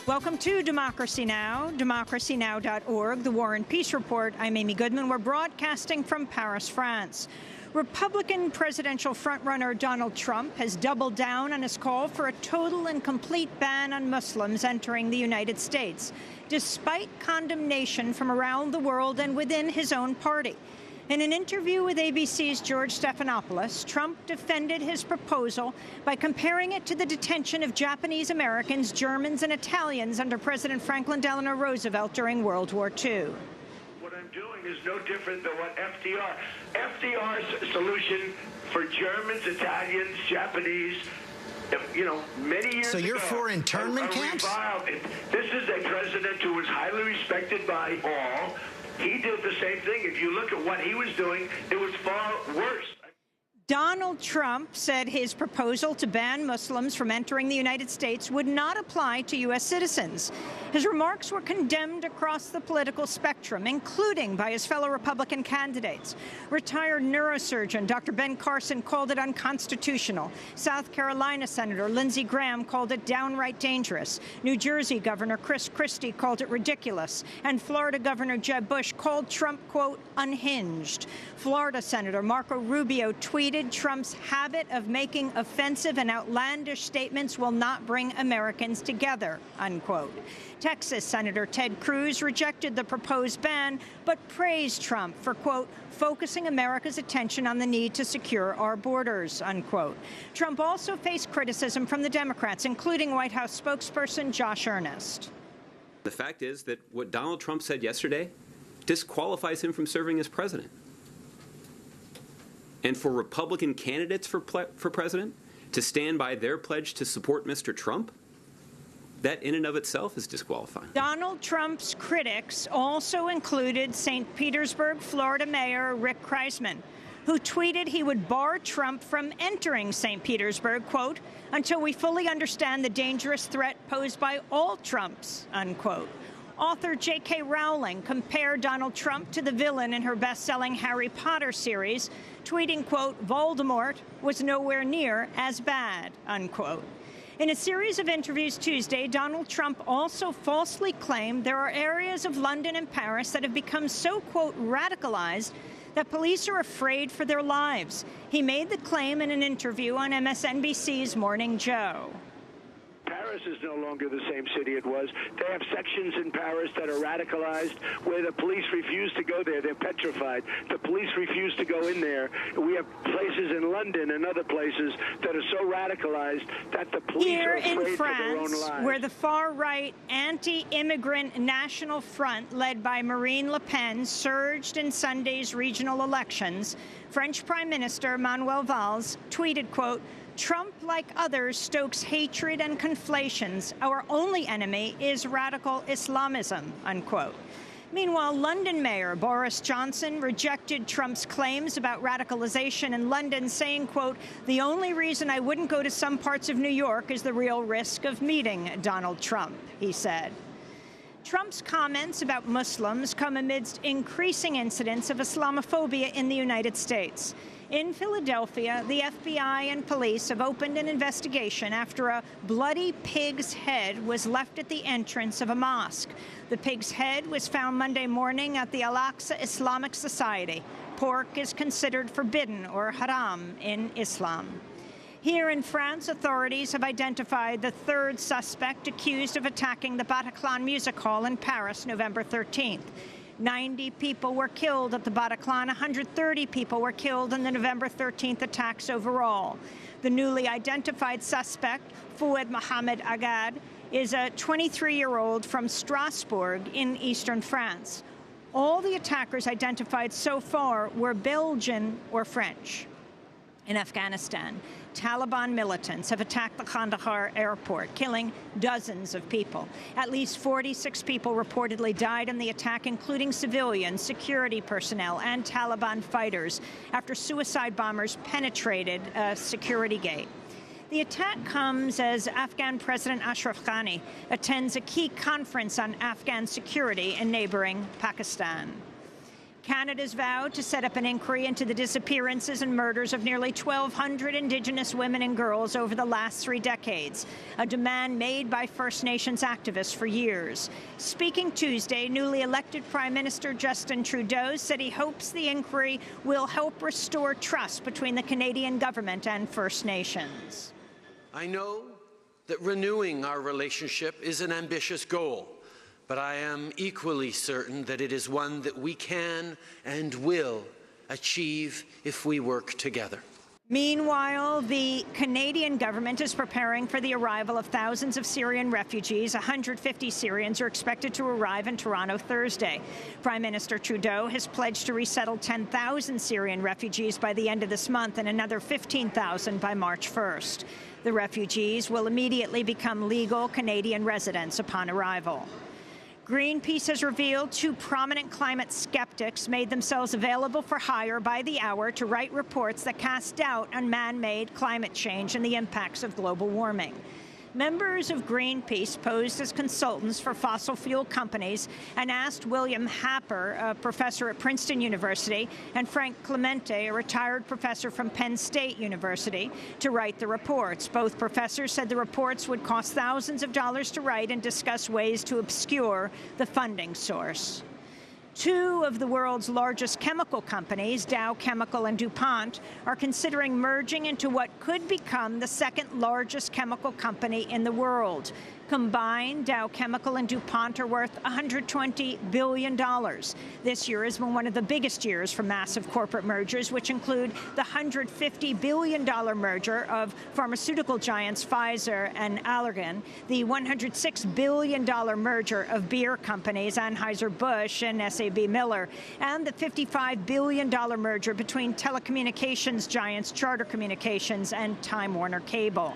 Welcome to Democracy Now!, democracynow.org, the War and Peace Report. I'm Amy Goodman. We're broadcasting from Paris, France. Republican presidential frontrunner Donald Trump has doubled down on his call for a total and complete ban on Muslims entering the United States, despite condemnation from around the world and within his own party. In an interview with ABC's George Stephanopoulos, Trump defended his proposal by comparing it to the detention of Japanese Americans, Germans, and Italians under President Franklin Delano Roosevelt during World War II. What I'm doing is no different than what FDR's solution for Germans, Italians, Japanese, many years ago. So you're for internment camps? This is a president who was highly respected by all. He did the same thing. If you look at what he was doing, it was far worse. Donald Trump said his proposal to ban Muslims from entering the United States would not apply to U.S. citizens. His remarks were condemned across the political spectrum, including by his fellow Republican candidates. Retired neurosurgeon Dr. Ben Carson called it unconstitutional. South Carolina Senator Lindsey Graham called it downright dangerous. New Jersey Governor Chris Christie called it ridiculous. And Florida Governor Jeb Bush called Trump, quote, unhinged. Florida Senator Marco Rubio tweeted, Trump's habit of making offensive and outlandish statements will not bring Americans together, unquote. Texas Senator Ted Cruz rejected the proposed ban, but praised Trump for, quote, focusing America's attention on the need to secure our borders, unquote. Trump also faced criticism from the Democrats, including White House spokesperson Josh Earnest. The fact is that what Donald Trump said yesterday disqualifies him from serving as president. And for Republican candidates for president to stand by their pledge to support Mr. Trump, that in and of itself is disqualifying. Donald Trump's critics also included St. Petersburg, Florida Mayor Rick Kreisman, who tweeted he would bar Trump from entering St. Petersburg, quote, until we fully understand the dangerous threat posed by all Trumps, unquote. Author J.K. Rowling compared Donald Trump to the villain in her best-selling Harry Potter series, tweeting, quote, Voldemort was nowhere near as bad, unquote. In a series of interviews Tuesday, Donald Trump also falsely claimed there are areas of London and Paris that have become so, quote, radicalized that police are afraid for their lives. He made the claim in an interview on MSNBC's Morning Joe. Paris is no longer the same city it was. They have sections in Paris that are radicalized where the police refuse to go there. They're petrified. The police refuse to go in there. We have places in London and other places that are so radicalized that the police Here are afraid in France, for their own lives. Where the far-right anti-immigrant National Front, led by Marine Le Pen, surged in Sunday's regional elections, French Prime Minister Manuel Valls tweeted, quote, Trump, like others, stokes hatred and conflations. Our only enemy is radical Islamism, unquote. Meanwhile, London Mayor Boris Johnson rejected Trump's claims about radicalization in London, saying, quote, the only reason I wouldn't go to some parts of New York is the real risk of meeting Donald Trump, he said. Trump's comments about Muslims come amidst increasing incidents of Islamophobia in the United States. In Philadelphia, the FBI and police have opened an investigation after a bloody pig's head was left at the entrance of a mosque. The pig's head was found Monday morning at the Al-Aqsa Islamic Society. Pork is considered forbidden or haram in Islam. Here in France, authorities have identified the third suspect accused of attacking the Bataclan Music Hall in Paris November 13th. 90 people were killed at the Bataclan. 130 people were killed in the November 13th attacks overall. The newly identified suspect, Fouad Mohamed Agad, is a 23-year-old from Strasbourg in eastern France. All the attackers identified so far were Belgian or French. In Afghanistan, Taliban militants have attacked the Kandahar airport, killing dozens of people. At least 46 people reportedly died in the attack, including civilians, security personnel, and Taliban fighters, after suicide bombers penetrated a security gate. The attack comes as Afghan President Ashraf Ghani attends a key conference on Afghan security in neighboring Pakistan. Canada's vowed to set up an inquiry into the disappearances and murders of nearly 1,200 Indigenous women and girls over the last 3 decades, a demand made by First Nations activists for years. Speaking Tuesday, newly elected Prime Minister Justin Trudeau said he hopes the inquiry will help restore trust between the Canadian government and First Nations. I know that renewing our relationship is an ambitious goal, but I am equally certain that it is one that we can and will achieve if we work together. Meanwhile, the Canadian government is preparing for the arrival of thousands of Syrian refugees. 150 Syrians are expected to arrive in Toronto Thursday. Prime Minister Trudeau has pledged to resettle 10,000 Syrian refugees by the end of this month and another 15,000 by March 1st. The refugees will immediately become legal Canadian residents upon arrival. Greenpeace has revealed 2 prominent climate skeptics made themselves available for hire by the hour to write reports that cast doubt on man-made climate change and the impacts of global warming. Members of Greenpeace posed as consultants for fossil fuel companies and asked William Happer, a professor at Princeton University, and Frank Clemente, a retired professor from Penn State University, to write the reports. Both professors said the reports would cost thousands of dollars to write and discuss ways to obscure the funding source. 2 of the world's largest chemical companies, Dow Chemical and DuPont, are considering merging into what could become the 2nd largest chemical company in the world. Combined, Dow Chemical and DuPont are worth $120 billion. This year has been one of the biggest years for massive corporate mergers, which include the $150 billion merger of pharmaceutical giants Pfizer and Allergan, the $106 billion merger of beer companies Anheuser-Busch and SAB Miller, and the $55 billion merger between telecommunications giants Charter Communications and Time Warner Cable.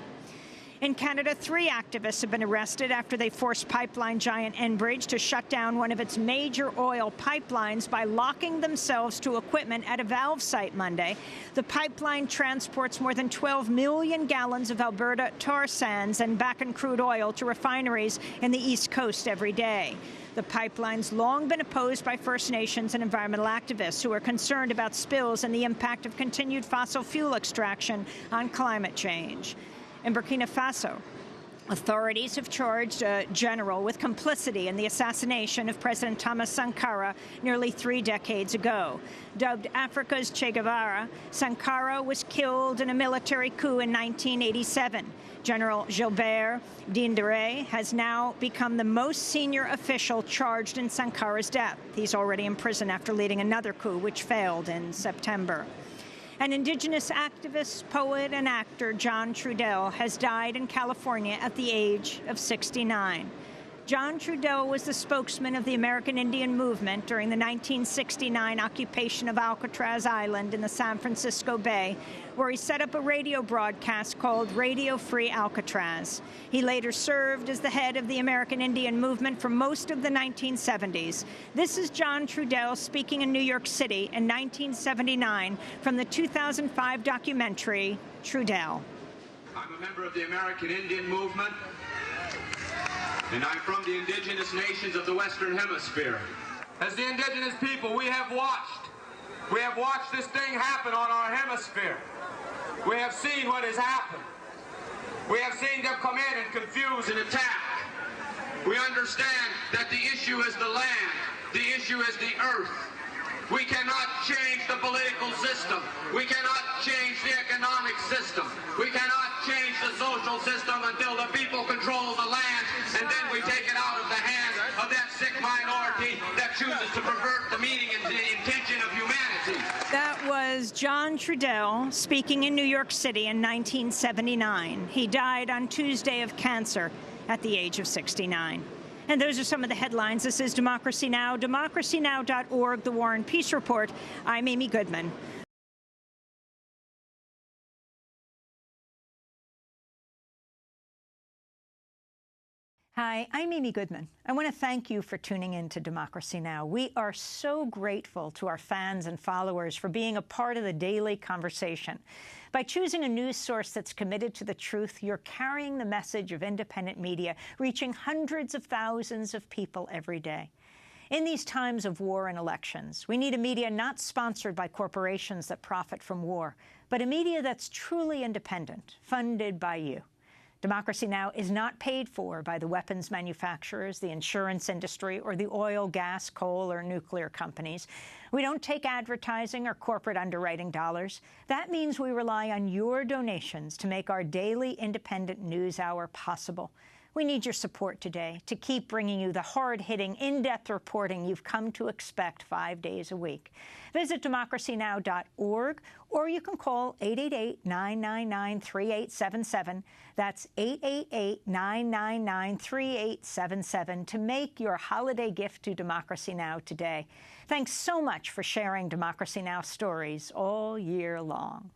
In Canada, 3 activists have been arrested after they forced pipeline giant Enbridge to shut down one of its major oil pipelines by locking themselves to equipment at a valve site Monday. The pipeline transports more than 12 million gallons of Alberta tar sands and Bakken crude oil to refineries in the East Coast every day. The pipeline's long been opposed by First Nations and environmental activists who are concerned about spills and the impact of continued fossil fuel extraction on climate change. In Burkina Faso, authorities have charged a general with complicity in the assassination of President Thomas Sankara nearly 3 decades ago. Dubbed Africa's Che Guevara, Sankara was killed in a military coup in 1987. General Gilbert Diendéré has now become the most senior official charged in Sankara's death. He's already in prison after leading another coup, which failed in September. An Indigenous activist, poet, and actor, John Trudell, has died in California at the age of 69. John Trudell was the spokesman of the American Indian movement during the 1969 occupation of Alcatraz Island in the San Francisco Bay, where he set up a radio broadcast called Radio Free Alcatraz. He later served as the head of the American Indian movement for most of the 1970s. This is John Trudell speaking in New York City in 1979 from the 2005 documentary, Trudell. I'm a member of the American Indian movement, and I'm from the indigenous nations of the Western Hemisphere. As the indigenous people, we have watched this thing happen on our hemisphere. We have seen what has happened. We have seen them come in and confuse and attack. We understand that the issue is the land, the issue is the earth. We cannot change the political system. We cannot change the economic system. We cannot change the social system until the people control the land, and then we take it out of the hands of that sick minority that chooses to pervert the meaning and the intention of humanity. That was John Trudell speaking in New York City in 1979. He died on Tuesday of cancer at the age of 69. And those are some of the headlines. This is Democracy Now!, democracynow.org, The War and Peace Report. I'm Amy Goodman. Hi, I'm Amy Goodman. I want to thank you for tuning in to Democracy Now! We are so grateful to our fans and followers for being a part of the daily conversation. By choosing a news source that's committed to the truth, you're carrying the message of independent media, reaching hundreds of thousands of people every day. In these times of war and elections, we need a media not sponsored by corporations that profit from war, but a media that's truly independent, funded by you. Democracy Now! Is not paid for by the weapons manufacturers, the insurance industry, or the oil, gas, coal, or nuclear companies. We don't take advertising or corporate underwriting dollars. That means we rely on your donations to make our daily independent news hour possible. We need your support today to keep bringing you the hard-hitting, in-depth reporting you've come to expect 5 days a week. Visit democracynow.org, or you can call 888-999-3877. That's 888-999-3877 to make your holiday gift to Democracy Now! Today. Thanks so much for sharing Democracy Now! Stories all year long.